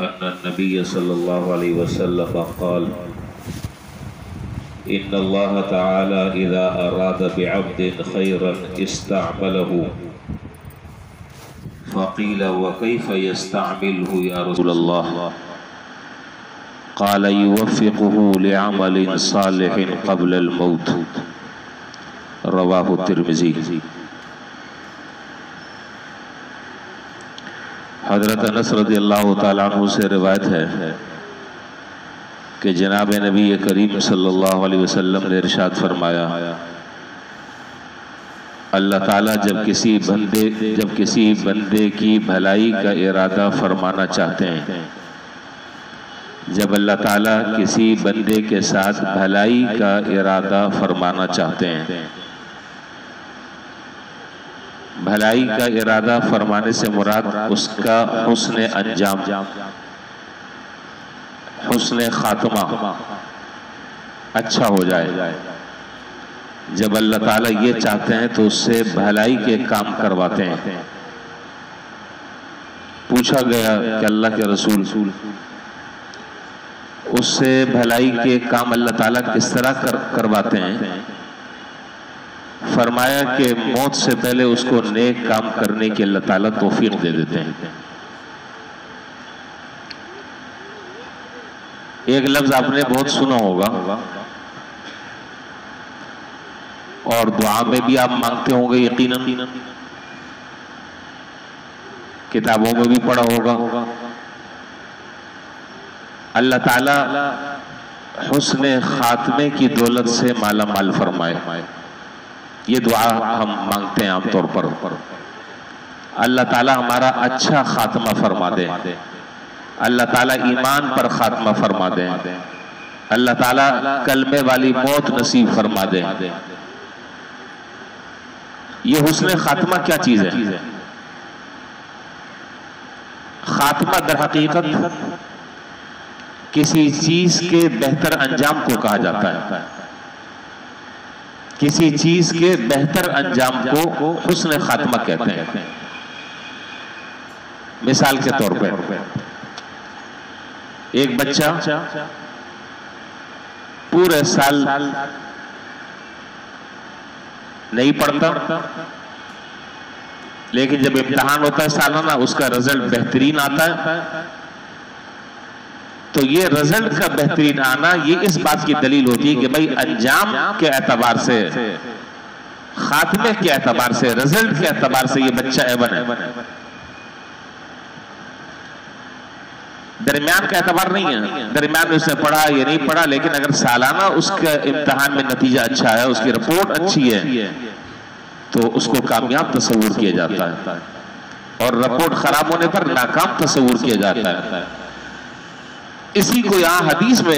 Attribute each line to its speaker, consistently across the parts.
Speaker 1: أن النبي صلى الله عليه وسلم قال: إن الله تعالى إذا أراد بعبد خيرا استعمله. فقيل: وكيف يستعمله يا رسول الله؟ قال: يوفقه لعمل صالح قبل الموت. رواہ الترمذی۔ حضرت انس رضی اللہ تعالیٰ عنہ سے روایت ہے کہ جناب نبی کریم صلی اللہ علیہ وسلم نے ارشاد فرمایا: اللہ تعالیٰ جب کسی بندے کی بھلائی کا ارادہ فرمانا چاہتے ہیں، جب اللہ تعالیٰ کسی بندے کے ساتھ بھلائی کا ارادہ فرمانا چاہتے ہیں، بھلائی کا ارادہ فرمانے سے مراد اس کا حسن انجام، حسن خاتمہ اچھا ہو جائے۔ جب اللہ تعالیٰ یہ چاہتے ہیں تو اس سے بھلائی کے کام کرواتے ہیں۔ پوچھا گیا کہ اللہ کے رسول، اس سے بھلائی کے کام اللہ تعالیٰ کس طرح کرواتے ہیں؟ فرمایا کہ موت سے پہلے اس کو نیک کام کرنے کی اللہ تعالیٰ توفیق دے دیتے ہیں۔ ایک لفظ آپ نے بہت سنا ہوگا اور دعا میں بھی آپ مانگتے ہوں گے یقیناً، کتابوں میں بھی پڑھا ہوگا۔ اللہ تعالیٰ حسن خاتمے کی دولت سے مالا مال فرمائے۔ یہ دعا ہم مانگتے ہیں عام طور پر۔ اللہ تعالیٰ ہمارا اچھا خاتمہ فرما دے، اللہ تعالیٰ ایمان پر خاتمہ فرما دے، اللہ تعالیٰ کلمے والی موت نصیب فرما دے۔ یہ حسن خاتمہ کیا چیز ہے؟ خاتمہ در حقیقت کسی چیز کے بہتر انجام کو کہا جاتا ہے۔ کسی چیز کے بہتر انجام کو حسن خاتمہ کہتے ہیں۔ مثال کے طور پہ ایک بچہ پورے سال نہیں پڑھتا، لیکن جب امتحان ہوتا ہے سالانہ اس کا رزلٹ بہترین آتا ہے، تو یہ رزلٹ کا بہترین آنا یہ اس بات کی دلیل ہوتی ہے کہ بھائی انجام کے اعتبار سے، خاتمے کے اعتبار سے، رزلٹ کے اعتبار سے یہ بچہ ایون ہے۔ درمیان کا اعتبار نہیں ہے، درمیان میں اس نے پڑھا یا نہیں پڑھا، لیکن اگر سالانہ اس کا امتحان میں نتیجہ اچھا ہے، اس کی رپورٹ اچھی ہے، تو اس کو کامیاب تصور کیا جاتا ہے، اور رپورٹ خراب ہونے پر ناکام تصور کیا جاتا ہے۔ اسی کو یہاں حدیث میں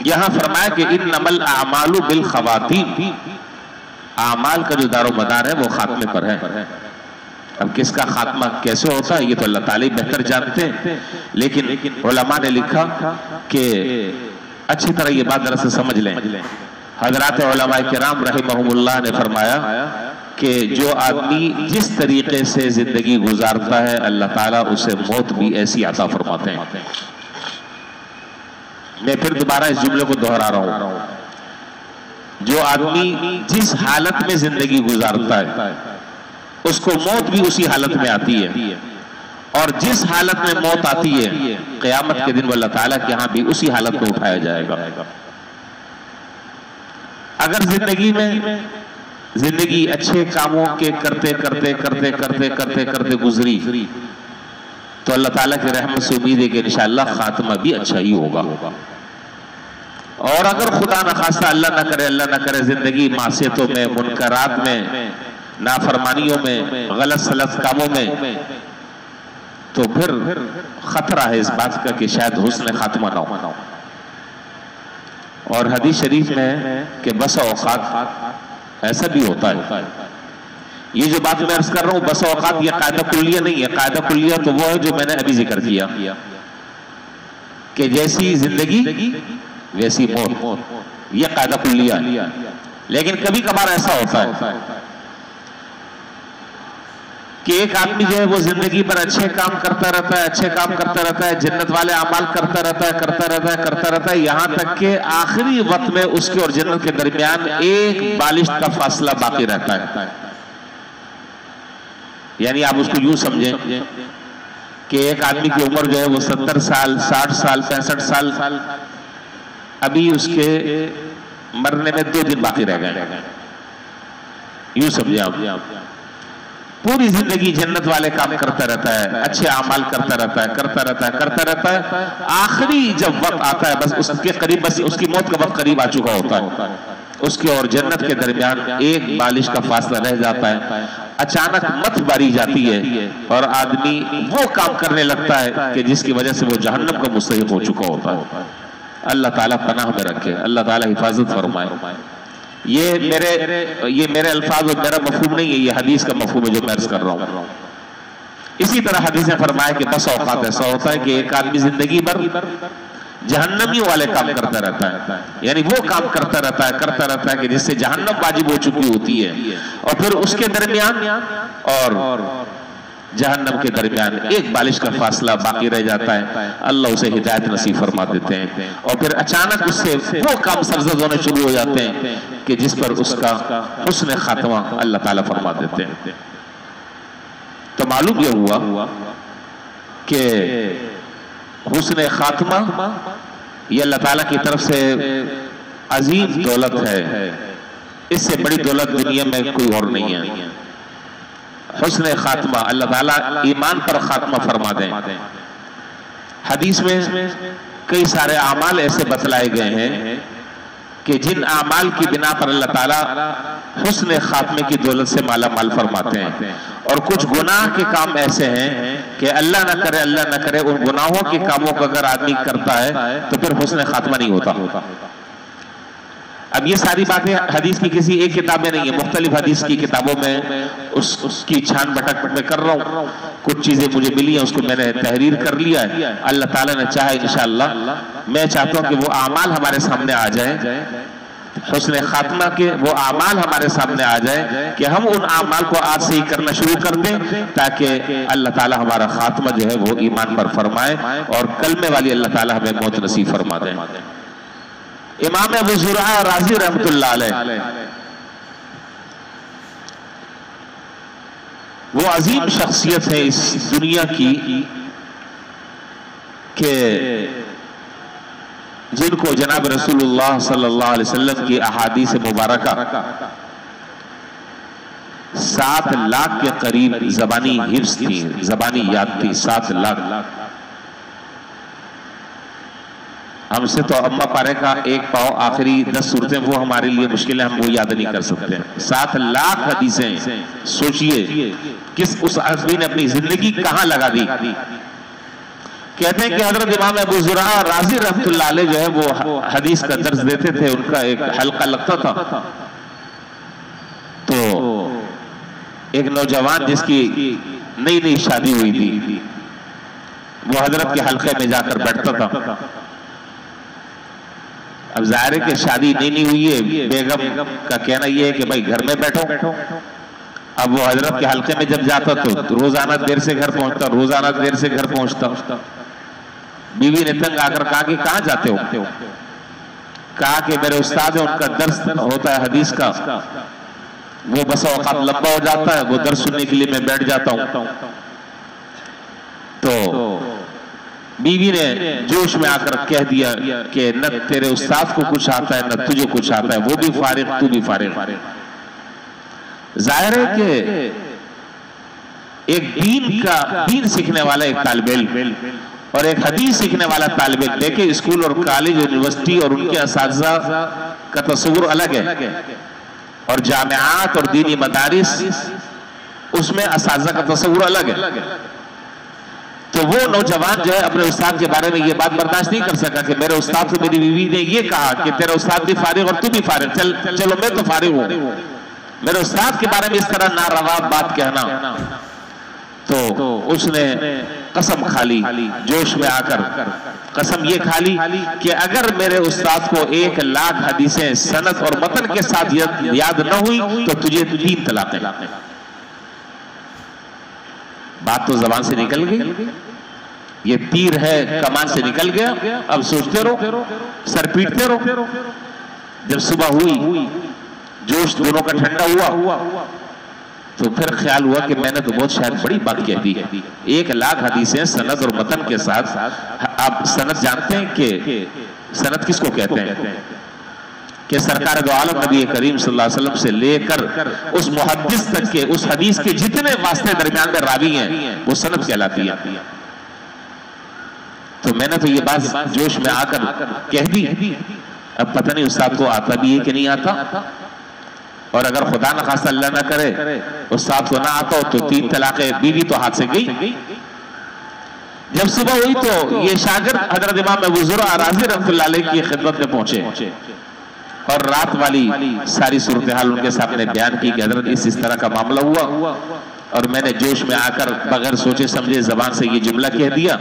Speaker 1: یہاں فرمایا کہ انما الاعمال بالخواتیم، اعمال کا جو دار و مدار ہے وہ خاتمے پر ہے۔ اب کس کا خاتمہ کیسے ہوتا ہے یہ تو اللہ تعالیٰ بہتر جانتے ہیں، لیکن علماء نے لکھا کہ اچھی طرح یہ بات ذرا سے سمجھ لیں۔ حضرات علماء کرام رحمہم اللہ نے فرمایا کہ جو آدمی جس طریقے سے زندگی گزارتا ہے اللہ تعالیٰ اسے موت بھی ایسی عطا فرماتے ہیں۔ میں پھر دوبارہ اس جملے کو دہرا رہا ہوں، جو آدمی جس حالت میں زندگی گزارتا ہے اس کو موت بھی اسی حالت میں آتی ہے، اور جس حالت میں موت آتی ہے قیامت کے دن وہ اللہ تعالیٰ کے ہاں بھی اسی حالت میں اٹھایا جائے گا۔ اگر زندگی اچھے کاموں کے کرتے گزری تو اللہ تعالیٰ کی رحمت سے امید ہے کہ انشاءاللہ خاتمہ بھی اچھا ہی ہوگا۔ اور اگر خدا نخواستہ اللہ نہ کرے زندگی معصیتوں میں، منکرات میں، نافرمانیوں میں، غلط سلط کاموں میں، تو پھر خطرہ ہے اس بات کا کہ شاید حسن خاتمہ نہ ہو۔ اور حدیث شریف میں کہ بس اوقات ایسا بھی ہوتا ہے، یہ جو بات میں عرض کر رہا ہوں بس اوقات یہ قاعدہ کلیہ نہیں ہے، قاعدہ کلیہ تو وہ ہے جو میں نے ابھی ذکر کیا کہ جیسی زندگی ویسی موت، یہ قاعدہ کلیہ ہے۔ لیکن کبھی کبھار ایسا ہوتا ہے کہ ایک آدمی جو ہے وہ زندگی پر اچھے کام کرتا رہتا ہے، اچھے کام کرتا رہتا ہے، جنت والے اعمال کرتا رہتا ہے یہاں تک کہ آخری وقت میں اس کے اور جنت کے درمیان ایک بالشت کا فاصلہ باقی رہتا ہے. یعنی آپ اس کو یوں سمجھیں کہ ایک آدمی کی عمر جو ہے وہ 70 سال 60 سال 65 سال، ابھی اس کے مرنے میں 2 دن باقی رہ گئے. یوں سمجھیں آپ پوری زندگی جنت والے کام کرتا رہتا ہے، اچھے اعمال کرتا رہتا ہے. آخری جب وقت آتا ہے بس اس کے قریب، بس اس کی موت کا وقت قریب آ چکا ہوتا ہے، اس کے اور جنت کے درمیان ایک بالش کا فاصلہ رہ جاتا ہے. اچانک مت باری جاتی ہے اور آدمی وہ کام کرنے لگتا ہے کہ جس کی وجہ سے وہ جہنم کا مستحق ہو چکا ہوتا ہے. اللہ تعالیٰ پناہ میں رکھے، اللہ تعالیٰ حفاظت فرمائے. یہ میرے الفاظ اور میرا مفہوم نہیں ہے، یہ حدیث کا مفہوم ہے جو میں عرض کر رہا ہوں. اسی طرح حدیث نے فرمایا کہ بس اوقات ایسا ہوتا ہے کہ ایک آدمی زندگی بھر جہنمیوں والے کام کرتا رہتا ہے، یعنی وہ کام کرتا رہتا ہے کہ جس سے جہنم واجب ہو چکی ہوتی ہے، اور پھر اس کے درمیان اور جہنم کے درمیان ایک بالش کا فاصلہ باقی رہ جاتا ہے. اللہ اسے ہدایت نصیب فرما دیتے ہیں، اور پھر اچانک اس سے وہ کام سرزد ہونے شروع ہو جاتے ہیں کہ جس پر اس کا حسن خاتمہ اللہ تعالیٰ فرما دیتے ہیں. تو معلوم یہ ہوا کہ حسن خاتمہ یہ اللہ تعالیٰ کی طرف سے عظیم دولت ہے. اس سے بڑی دولت دنیا میں کوئی اور نہیں ہے. حسن خاتمہ، اللہ تعالیٰ ایمان پر خاتمہ فرما دیں. حدیث میں کئی سارے اعمال ایسے بتلائے گئے ہیں کہ جن اعمال کی بنا پر اللہ تعالیٰ حسن خاتمے کی دولت سے مالا مال فرماتے ہیں، اور کچھ گناہ کے کام ایسے ہیں کہ اللہ نہ کرے ان گناہوں کے کاموں کو اگر آدمی کرتا ہے تو پھر حسن خاتمہ نہیں ہوتا. اب یہ ساری باتیں حدیث کی کسی ایک کتاب میں نہیں ہے، مختلف حدیث کی کتابوں میں اس کی چھان بٹک میں کر رہا ہوں. کچھ چیزیں مجھے ملی ہیں، اس کو میں نے تحریر کر لیا ہے. اللہ تعالیٰ نے چاہے انشاءاللہ میں چاہتا ہوں کہ وہ اعمال ہمارے سامنے آ جائیں، حسن خاتمہ کے وہ اعمال ہمارے سامنے آ جائیں کہ ہم ان اعمال کو آج سے ہی کرنا شروع کر دیں، تاکہ اللہ تعالیٰ ہمارا خاتمہ جو ہے وہ ایمان پر فرمائے اور کلمے والی اللہ تعالیٰ ہمیں موت نصیب فرما دیں. امام ابو زرعہ رازی رحمت اللہ علیہ وہ عظیم شخصیت ہے اس دنیا کی کہ جن کو جناب رسول اللہ صلی اللہ علیہ وسلم کی احادیث مبارکہ 7 لاکھ کے قریب زبانی حفظ تھی، زبانی یاد تھی. 7 لاکھ. ہم سے تو اما پارے کا ایک پاؤ آخری 10 صورتیں وہ ہمارے لیے مشکل ہے، ہم وہ یاد نہیں کر سکتے. 7 لاکھ حدیثیں، سوچئے کس اس آدمی نے اپنی زندگی کہاں لگا دی. کہتے ہیں کہ حضرت امام ابو زرعہ رازی رحمت اللہ علیہ جو ہے وہ حدیث کا درس دیتے تھے، ان کا ایک حلقہ لگتا تھا. تو ایک نوجوان جس کی نئی شادی ہوئی تھی وہ حضرت کے حلقے میں جا کر بیٹھتا تھا. اب ظاہر ہے کہ شادی نہیں ہوئی ہے، بیگم کا کہنا یہ ہے کہ بھائی گھر میں بیٹھو. اب وہ حضرت کے حلقے میں جب جاتا تو روزانہ دیر سے گھر پہنچتا. بیوی نے تنگ آ کر کہا کہ کہاں جاتے ہو؟ کہا کہ میرے استاد ہیں، ان کا درس ہوتا ہے حدیث کا، وہ بس اوقات لمبا ہو جاتا ہے، وہ درس سننے کے لیے میں بیٹھ جاتا ہوں. تو بیوی نے جوش میں آ کر کہہ دیا کہ نہ تیرے استاد کو کچھ آتا ہے نہ تجھے کچھ آتا ہے، وہ بھی فارغ تو بھی فارغ. ظاہر ہے کہ ایک دین سیکھنے والا ایک طالب علم اور ایک حدیث سیکھنے والا طالب علم، دیکھیں اسکول اور کالج یونیورسٹی اور ان کے اساتذہ کا تصور الگ ہے، اور جامعات اور دینی مدارس اس میں اساتذہ کا تصور الگ ہے. تو وہ نوجوان جو ہے اپنے استاد کے بارے میں یہ بات برداشت نہیں کر سکا کہ میرے استاد کو میری بیوی نے یہ کہا کہ تیرا استاد بھی فارغ اور تو بھی فارغ، چلو میں تو فارغ ہوں. میرے استاد کے بارے میں اس طرح ناروا بات کہنا. تو اس نے قسم کھا لی، جوش میں آ کر قسم یہ کھا لی کہ اگر میرے استاد کو 1 لاکھ حدیثیں سند اور متن کے ساتھ یاد نہ ہوئی تو تجھے 3 طلاقیں. بات تو زبان سے نکل گئی، یہ تیر ہے کمان سے نکل گیا، اب سوچتے رہو، سر پیٹتے رہو۔ جب صبح ہوئی، جوش دونوں کا ٹھنڈا ہوا، تو پھر خیال ہوا کہ میں نے تو بہت شاید بڑی بات کہہ دی ہے۔ 1,00,000 حدیثیں سند اور متن کے ساتھ۔ آپ سند جانتے ہیں کہ سند کس کو کہتے ہیں؟ کہ سرکار دو عالم نبی کریم صلی اللہ علیہ وسلم سے لے کر اس محدث تک کے اس حدیث کے جتنے واسطے درمیان میں راوی ہیں وہ سند کہلاتی ہے۔ تو میں نے تو یہ بات جوش میں آ کر کہہ دی، اب پتہ نہیں استاد کو آتا بھی ہے کہ نہیں آتا، اور اگر خدا نخواستہ اللہ نہ کرے استاد کو نہ آتا ہو تو 3 طلاقیں بیوی تو ہاتھ سے گئی۔ جب صبح ہوئی تو یہ شاگرد حضرت امام ابو زرع رازی رحمۃ اللہ علیہ کی خدمت میں پہنچے اور رات والی ساری صورتحال ان کے سامنے بیان کی کہ حضرت اس طرح کا معاملہ ہوا، اور میں نے جوش میں آ کر بغیر سوچے سمجھے زبان سے یہ جملہ کہہ دیا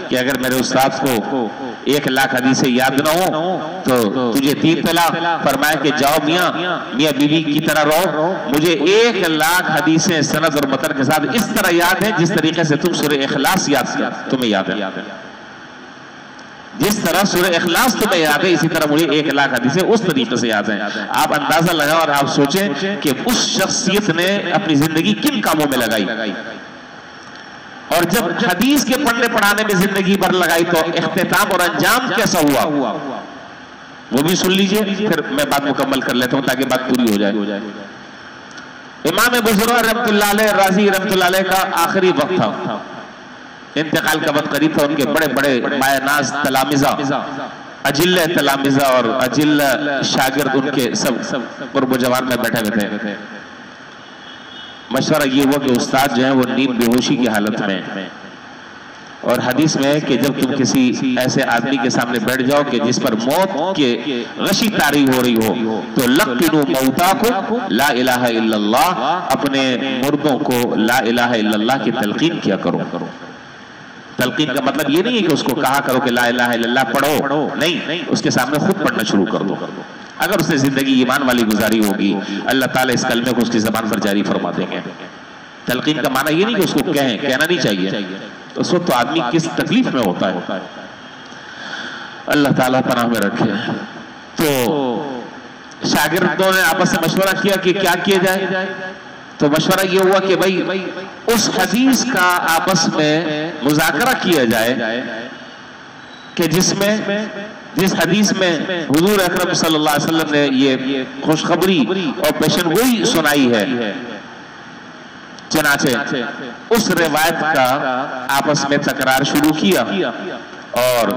Speaker 1: کہ اگر میرے استاد کو 1,00,000 حدیثیں یاد نہ ہو تو تجھے 3 طلاق، فرمایا کہ جاؤ میاں بیوی کی طرح رہو، مجھے 1,00,000 حدیثیں سند اور متن کے ساتھ اس طرح یاد ہیں جس طریقے سے تم سورہ اخلاص تمہیں یاد ہے، جس طرح سورہ اخلاص تمہیں یاد ہے اسی طرح مجھے 1,00,000 حدیثیں اس طریقے سے یاد ہیں۔ آپ اندازہ لگا اور آپ سوچیں کہ اس شخصیت نے اپنی زندگی کن کاموں میں لگائی، اور جب حدیث کے پڑھنے پڑھانے میں زندگی بھر لگائی تو اختتام اور انجام کیسا ہوا وہ بھی سن لیجئے، پھر میں بات مکمل کر لیتا ہوں تاکہ بات پوری ہو جائے۔ امام ابو زرع رحمۃ اللہ علیہ رازی رحمۃ اللہ علیہ کا آخری وقت تھا، انتقال کا وقت قریب تھا۔ ان کے بڑے بڑے مایہ ناز تلامذہ، اجل تلامذہ اور اجل شاگرد ان کے سب قرب و جوار میں بیٹھے ہوئے تھے۔ مشورہ یہ ہوا کہ استاد جو ہیں وہ نیم بے ہوشی کی حالت میں، اور حدیث میں ہے کہ جب تم کسی ایسے آدمی کے سامنے بیٹھ جاؤ کہ جس پر موت کے غشی طاری ہو رہی ہو تو لقنوا موتاکم لا الہ الا اللہ، اپنے مردوں کو لا الہ الا اللہ کی تلقین کیا کرو۔ تلقین کا مطلب یہ نہیں ہے کہ اس کو کہا کرو کہ لا الہ الا اللہ پڑھو، نہیں، اس کے سامنے خود پڑھنا شروع کر دو۔ اگر اس نے زندگی ایمان والی گزاری ہوگی اللہ تعالیٰ اس کلمے کو اس کی زبان پر جاری فرما دیں گے۔ تلقین کا معنی یہ نہیں کہ اس کو کہنا نہیں چاہیے، اس وقت تو آدمی کس تکلیف میں ہوتا ہے، اللہ تعالیٰ پناہ میں رکھے۔ تو شاگردوں نے آپس سے مشورہ کیا کہ کیا کیا جائے، تو مشورہ یہ ہوا کہ بھائی اس حدیث کا آپس میں مذاکرہ کیا جائے کہ جس حدیث میں حضور اکرم صلی اللہ علیہ وسلم نے یہ خوشخبری اور پیشن گوئی سنائی ہے، چنانچہ اس روایت کا آپس میں تکرار شروع کیا، اور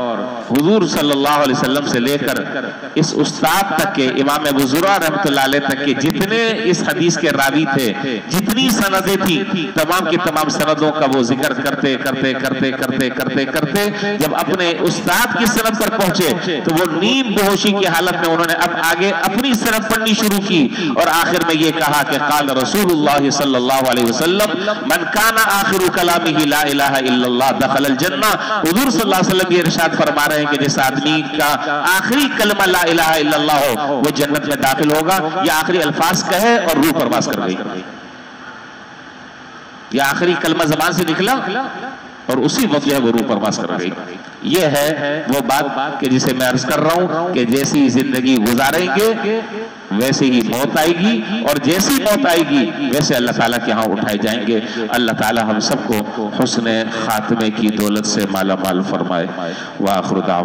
Speaker 1: حضور صلی اللہ علیہ وسلم سے لے کر اس استاد تک کے امام ابو زرع رحمۃ اللہ علیہ تک کے جتنے اس حدیث کے راوی تھے، جتنی سندیں تھی، تمام کی تمام سندوں کا وہ ذکر کرتے کرتے کرتے کرتے کرتے کرتے جب اپنے استاد کی سند پر پہنچے تو وہ نیم بے ہوشی کی حالت میں انہوں نے اب آگے اپنی سند پڑھنی شروع کی، اور آخر میں یہ کہا کہ قال رسول اللہ صلی اللہ علیہ وسلم من کان آخر کلامہ لا الہ الا اللہ دخل الجنہ۔ حضور صلی اللہ علیہ وسلم یہ ارشاد فرما رہے ہیں کہ جس آدمی کا آخری کلمہ لا الہ الا اللہ ہو وہ جنت میں داخل ہوگا۔ یہ آخری الفاظ کہے اور روح پرواز کر گئی، یہ آخری کلمہ زبان سے نکلا اور اسی وقت جو ہے وہ روح پرواز کر گئی۔ یہ ہے وہ بات کہ جسے میں عرض کر رہا ہوں کہ جیسی زندگی گزاریں گے ویسے ہی موت آئے گی، اور جیسی موت آئے گی ویسے اللہ تعالیٰ کے ہاں اٹھائے جائیں گے۔ اللہ تعالیٰ ہم سب کو حسن خاتمے کی دولت سے مالا مال فرمائے۔ وآخر دعوانا